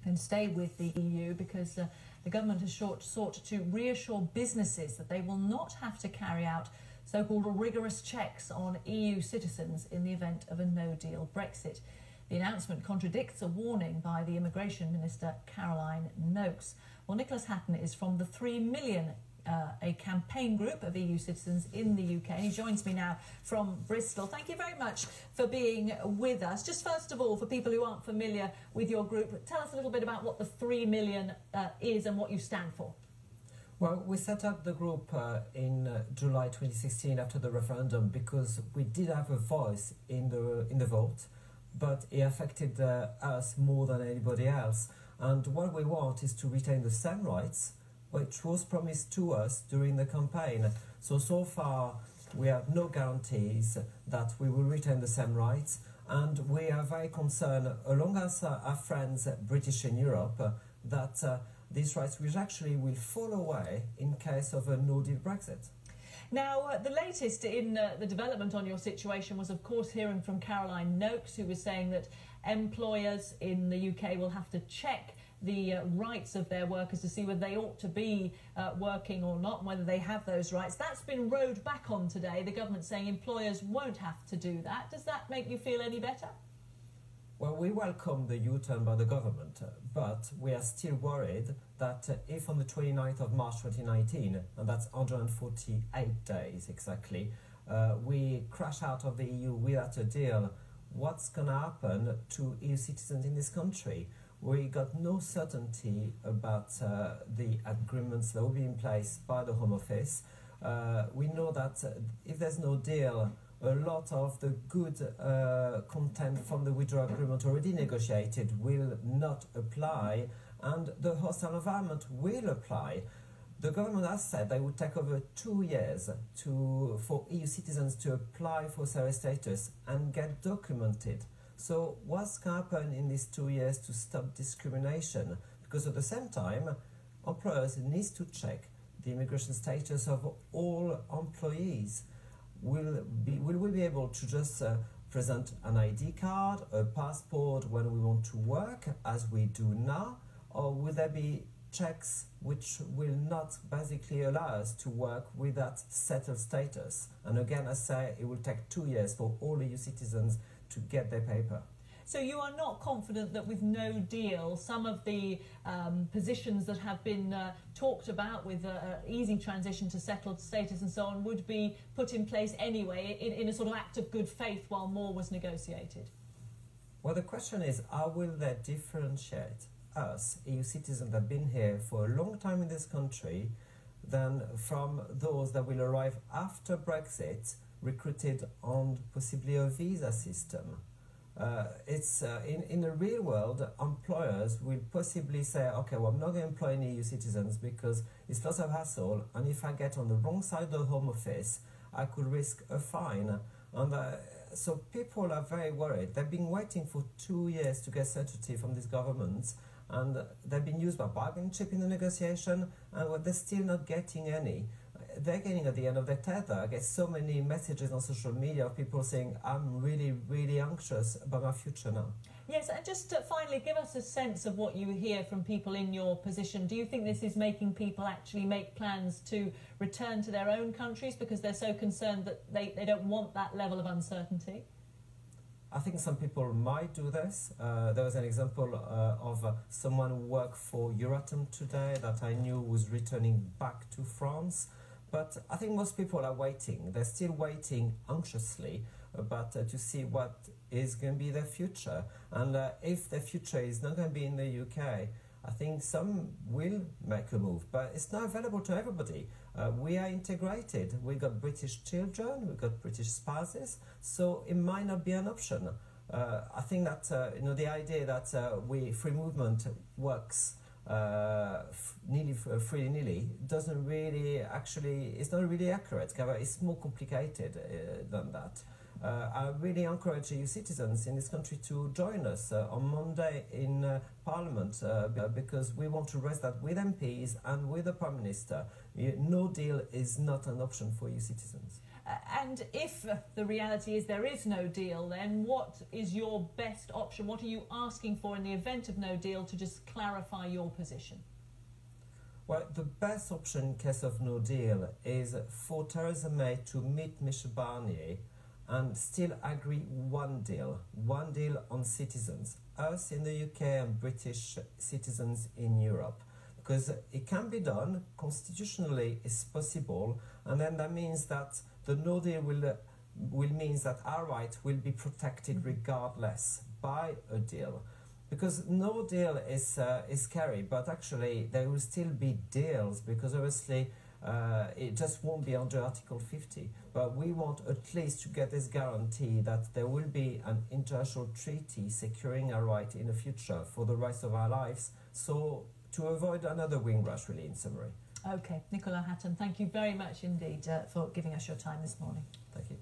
and stay with the EU because the government has sought to reassure businesses that they will not have to carry out so-called rigorous checks on EU citizens in the event of a no-deal Brexit. The announcement contradicts a warning by the Immigration Minister, Caroline Nokes. Well, Nicolas Hatton is from the 3 million, a campaign group of EU citizens in the UK. He joins me now from Bristol. Thank you very much for being with us. Just first of all, for people who aren't familiar with your group, tell us a little bit about what the 3 million is and what you stand for. Well, we set up the group in July 2016 after the referendum because we did have a voice in the vote, but it affected us more than anybody else. And what we want is to retain the same rights which was promised to us during the campaign. So far we have no guarantees that we will retain the same rights, and we are very concerned, along as our friends British in Europe, that these rights which actually will fall away in case of a no-deal Brexit. Now, the latest in the development on your situation was, of course, hearing from Caroline Nokes, who was saying that employers in the UK will have to check the rights of their workers to see whether they ought to be working or not, and whether they have those rights. That's been rowed back on today, the government saying employers won't have to do that. Does that make you feel any better? Well, we welcome the U-turn by the government, but we are still worried that if on the 29th of March 2019, and that's 148 days exactly, we crash out of the EU without a deal, what's going to happen to EU citizens in this country? We got no certainty about the agreements that will be in place by the Home Office. We know that if there's no deal, a lot of the good content from the withdrawal agreement already negotiated will not apply, and the hostile environment will apply. The government has said they would take over 2 years for EU citizens to apply for service status and get documented. So what's going to happen in these 2 years to stop discrimination? Because at the same time, employers need to check the immigration status of all employees. Will we be able to just present an ID card, a passport when we want to work, as we do now? Or will there be checks which will not basically allow us to work with that settled status? And again, I say it will take 2 years for all EU citizens to get their paper. So you are not confident that with no deal, some of the positions that have been talked about with easy transition to settled status and so on would be put in place anyway in a sort of act of good faith while more was negotiated? Well, the question is, how will they differentiate us, EU citizens that have been here for a long time in this country, than from those that will arrive after Brexit, recruited on possibly a visa system? In the real world, employers will possibly say, okay, well, I'm not going to employ any EU citizens because it's lots of hassle, and if I get on the wrong side of the Home Office, I could risk a fine. And so people are very worried. They've been waiting for 2 years to get certainty from these governments, and they've been used by bargaining chip in the negotiation, and they're still not getting any. They're getting at the end of their tether. I get so many messages on social media of people saying, I'm really, really anxious about my future now. Yes, and just to finally give us a sense of what you hear from people in your position. Do you think this is making people actually make plans to return to their own countries because they're so concerned that they don't want that level of uncertainty? I think some people might do this. There was an example of someone who worked for Euratom today that I knew was returning back to France. But I think most people are waiting. They're still waiting anxiously to see what is going to be their future. And if their future is not going to be in the UK, I think some will make a move. But it's not available to everybody. We are integrated. We've got British children, we've got British spouses, so it might not be an option. I think that the idea that free movement works freely doesn't really it's not really accurate. It's more complicated than that. I really encourage EU citizens in this country to join us on Monday in Parliament because we want to raise that with MPs and with the Prime Minister. No deal is not an option for EU citizens. And if the reality is there is no deal, then what is your best option? What are you asking for in the event of no deal to just clarify your position? Well, the best option in case of no deal is for Theresa May to meet Michel Barnier and still agree one deal on citizens, us in the UK and British citizens in Europe. Because it can be done, constitutionally it's possible, and then that means that the no deal will mean that our rights will be protected regardless by a deal. Because no deal is scary, but actually there will still be deals, because obviously it just won't be under Article 50. But we want at least to get this guarantee that there will be an international treaty securing our right in the future for the rest of our lives, so to avoid another windrush, really, in summary. OK, Nicolas Hatton, thank you very much indeed for giving us your time this morning. Thank you.